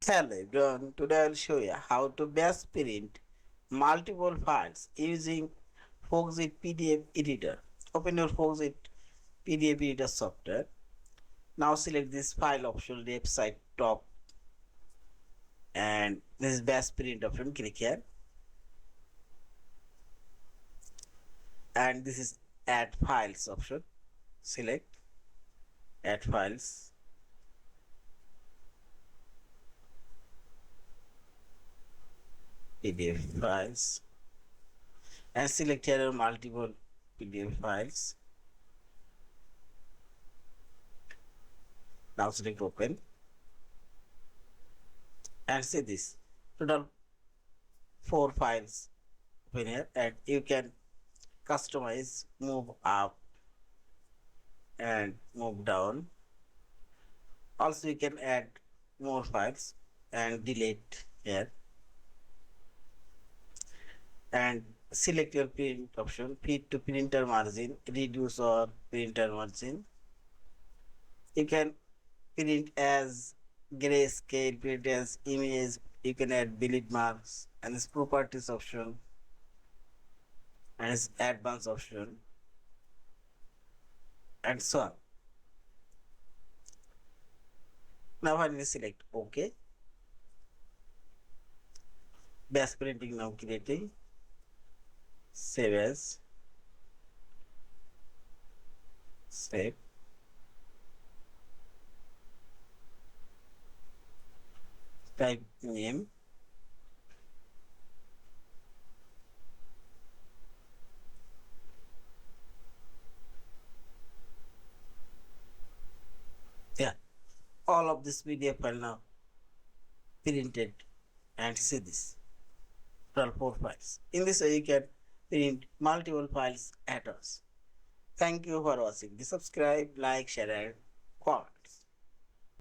Hello everyone, today I will show you how to best print multiple files using Foxit PDF Editor. Open your Foxit PDF Editor software. Now select this file option left side top and this is best print option. Click here and this is add files option. Select add files PDF files and select here multiple PDF files. Now select open and see this total 4 files open here, and you can customize, move up and move down. Also you can add more files and delete here and select your print option, fit to printer margin, reduce or printer margin. You can print as grayscale, print as image, you can add delete marks, and this properties option and this advanced option and so on. Now finally select OK. Best printing now creating. Save as. Save. Type name. Yeah, all of this PDF file now printed, and see this total 4 files. In this way you can print multiple files at once. Thank you for watching. Subscribe, like, share and comment.